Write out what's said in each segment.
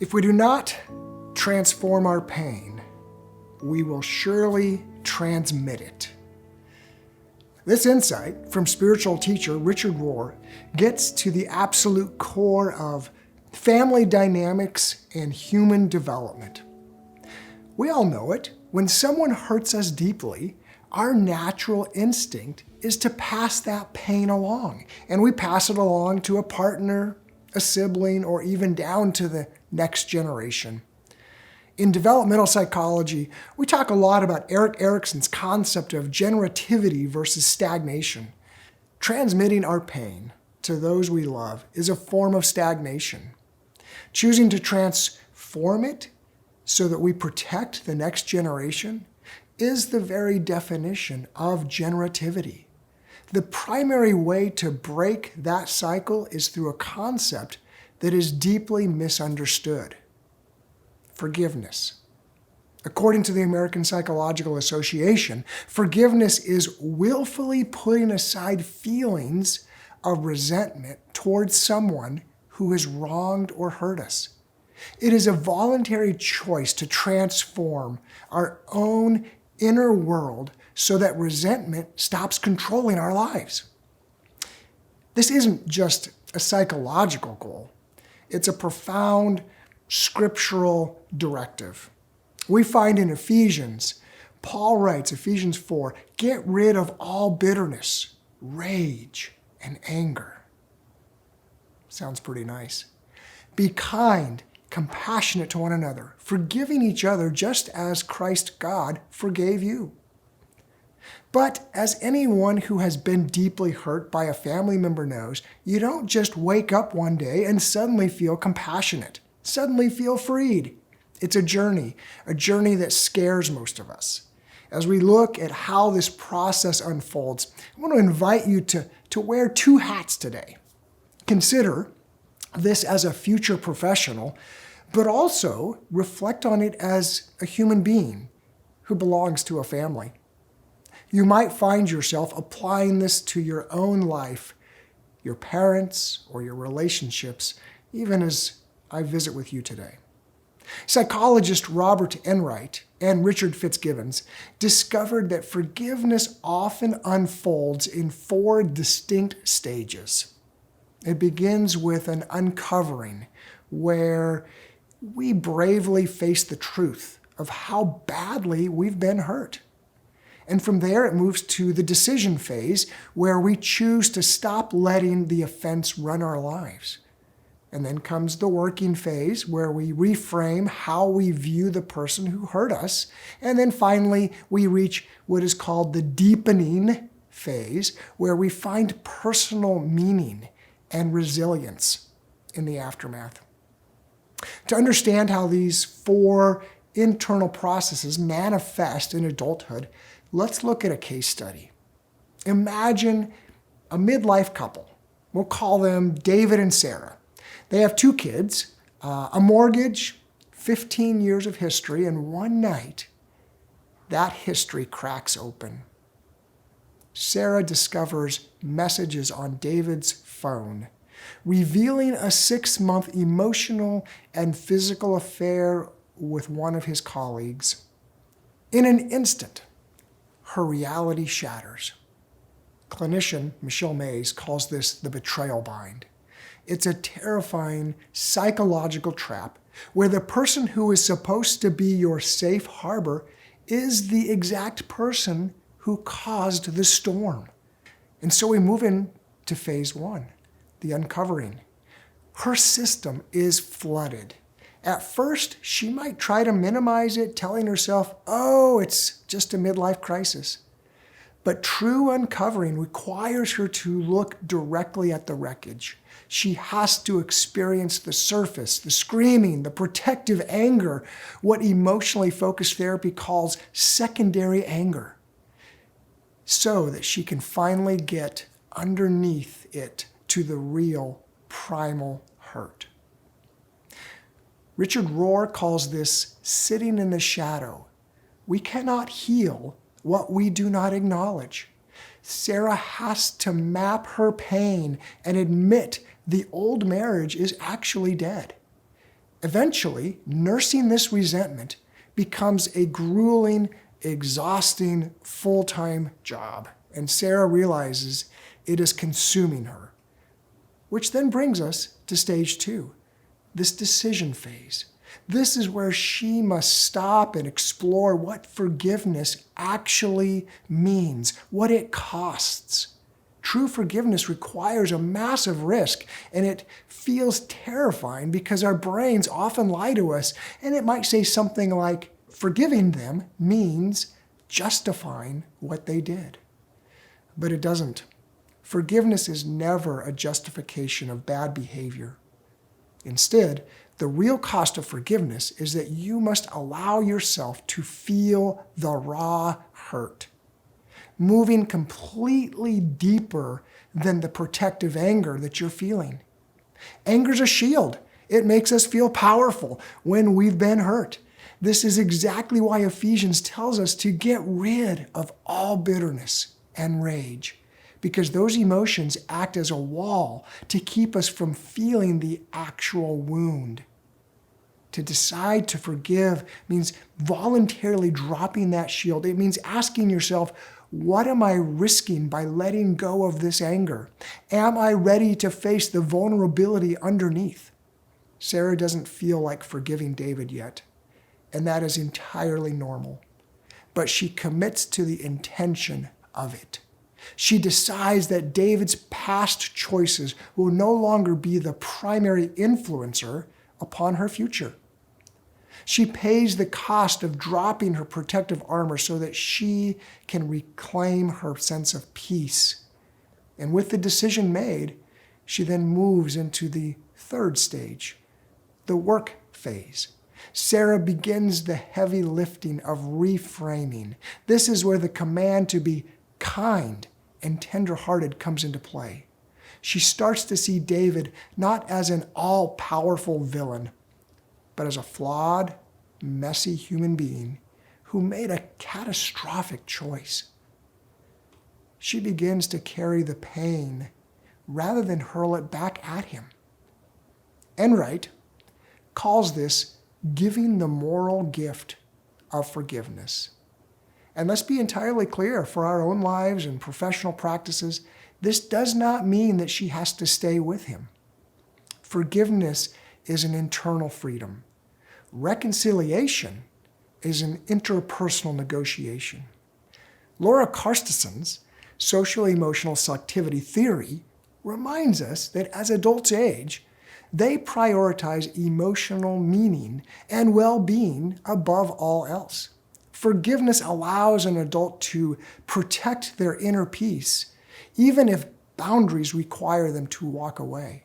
If we do not transform our pain, we will surely transmit it. This insight from spiritual teacher Richard Rohr gets to the absolute core of family dynamics and human development. We all know it. When someone hurts us deeply, our natural instinct is to pass that pain along. And we pass it along to a partner, a sibling, or even down to the next generation. In developmental psychology, we talk a lot about Erik Erikson's concept of generativity versus stagnation. Transmitting our pain to those we love is a form of stagnation. Choosing to transform it so that we protect the next generation is the very definition of generativity. The primary way to break that cycle is through a concept that is deeply misunderstood: forgiveness. According to the American Psychological Association, forgiveness is willfully putting aside feelings of resentment towards someone who has wronged or hurt us. It is a voluntary choice to transform our own inner world so that resentment stops controlling our lives. This isn't just a psychological goal. It's a profound scriptural directive. We find in Ephesians, Paul writes, Ephesians 4, "Get rid of all bitterness, rage, and anger." Sounds pretty nice. Be kind, compassionate to one another, forgiving each other just as Christ God forgave you. But as anyone who has been deeply hurt by a family member knows, you don't just wake up one day and suddenly feel compassionate, suddenly feel freed. It's a journey that scares most of us. As we look at how this process unfolds, I want to invite you to wear two hats today. Consider this as a future professional, but also reflect on it as a human being who belongs to a family. You might find yourself applying this to your own life, your parents, or your relationships, even as I visit with you today. Psychologist Robert Enright and Richard Fitzgibbons discovered that forgiveness often unfolds in 4 distinct stages. It begins with an uncovering, where we bravely face the truth of how badly we've been hurt. And from there, it moves to the decision phase, where we choose to stop letting the offense run our lives. And then comes the working phase, where we reframe how we view the person who hurt us. And then finally, we reach what is called the deepening phase, where we find personal meaning and resilience in the aftermath. To understand how these 4 internal processes manifest in adulthood, let's look at a case study. Imagine a midlife couple. We'll call them David and Sarah. They have 2 kids, a mortgage, 15 years of history, and one night, that history cracks open. Sarah discovers messages on David's phone, revealing a 6-month emotional and physical affair with one of his colleagues. In an instant, her reality shatters. Clinician Michelle Mays calls this the betrayal bind. It's a terrifying psychological trap where the person who is supposed to be your safe harbor is the exact person who caused the storm. And so we move into phase 1, the uncovering. Her system is flooded. At first, she might try to minimize it, telling herself, oh, it's just a midlife crisis. But true uncovering requires her to look directly at the wreckage. She has to experience the surface, the screaming, the protective anger, what emotionally focused therapy calls secondary anger, so that she can finally get underneath it to the real primal hurt. Richard Rohr calls this sitting in the shadow. We cannot heal what we do not acknowledge. Sarah has to map her pain and admit the old marriage is actually dead. Eventually, nursing this resentment becomes a grueling, exhausting, full-time job, and Sarah realizes it is consuming her. Which then brings us to stage 2, this decision phase. This is where she must stop and explore what forgiveness actually means, what it costs. True forgiveness requires a massive risk, and it feels terrifying because our brains often lie to us, and it might say something like, forgiving them means justifying what they did. But it doesn't. Forgiveness is never a justification of bad behavior. Instead, the real cost of forgiveness is that you must allow yourself to feel the raw hurt, moving completely deeper than the protective anger that you're feeling. Anger's a shield. It makes us feel powerful when we've been hurt. This is exactly why Ephesians tells us to get rid of all bitterness and rage, because those emotions act as a wall to keep us from feeling the actual wound. To decide to forgive means voluntarily dropping that shield. It means asking yourself, what am I risking by letting go of this anger? Am I ready to face the vulnerability underneath? Sarah doesn't feel like forgiving David yet, and that is entirely normal. But she commits to the intention of it. She decides that David's past choices will no longer be the primary influencer upon her future. She pays the cost of dropping her protective armor so that she can reclaim her sense of peace. And with the decision made, she then moves into the third stage, the work phase. Sarah begins the heavy lifting of reframing. This is where the command to be kind and tender-hearted comes into play. She starts to see David not as an all-powerful villain, but as a flawed, messy human being who made a catastrophic choice. She begins to carry the pain rather than hurl it back at him. Enright calls this giving the moral gift of forgiveness. And let's be entirely clear, for our own lives and professional practices, this does not mean that she has to stay with him. Forgiveness is an internal freedom. Reconciliation is an interpersonal negotiation. Laura Karstenson's social-emotional selectivity theory reminds us that as adults age, they prioritize emotional meaning and well-being above all else. Forgiveness allows an adult to protect their inner peace, even if boundaries require them to walk away.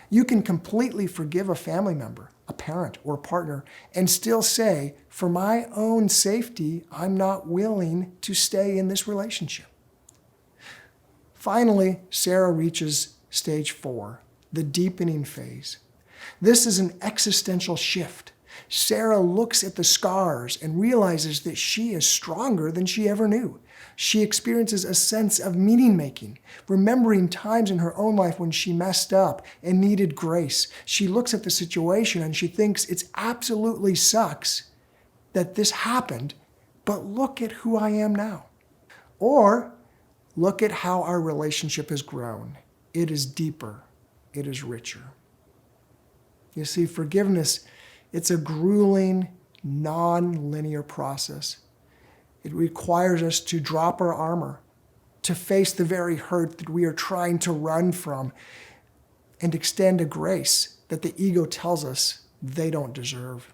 You can completely forgive a family member, a parent, or a partner, and still say, for my own safety, I'm not willing to stay in this relationship. Finally, Sarah reaches stage 4, the deepening phase. This is an existential shift. Sarah looks at the scars and realizes that she is stronger than she ever knew. She experiences a sense of meaning-making, remembering times in her own life when she messed up and needed grace. She looks at the situation and she thinks it absolutely sucks that this happened, but look at who I am now. Or look at how our relationship has grown. It is deeper. It is richer. You see, forgiveness, it's a grueling, non-linear process. It requires us to drop our armor, to face the very hurt that we are trying to run from, and extend a grace that the ego tells us they don't deserve.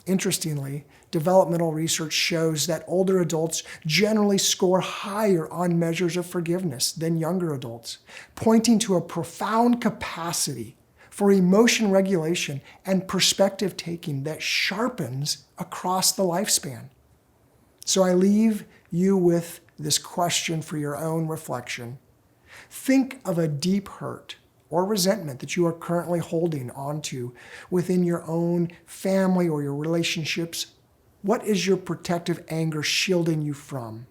Interestingly, developmental research shows that older adults generally score higher on measures of forgiveness than younger adults, pointing to a profound capacity for emotion regulation and perspective taking that sharpens across the lifespan. So I leave you with this question for your own reflection. Think of a deep hurt or resentment that you are currently holding onto within your own family or your relationships. What is your protective anger shielding you from?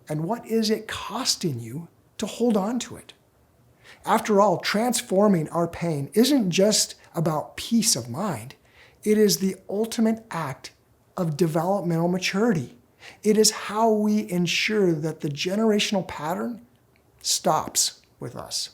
And what is it costing you to hold on to it? After all, transforming our pain isn't just about peace of mind. It is the ultimate act of developmental maturity. It is how we ensure that the generational pattern stops with us.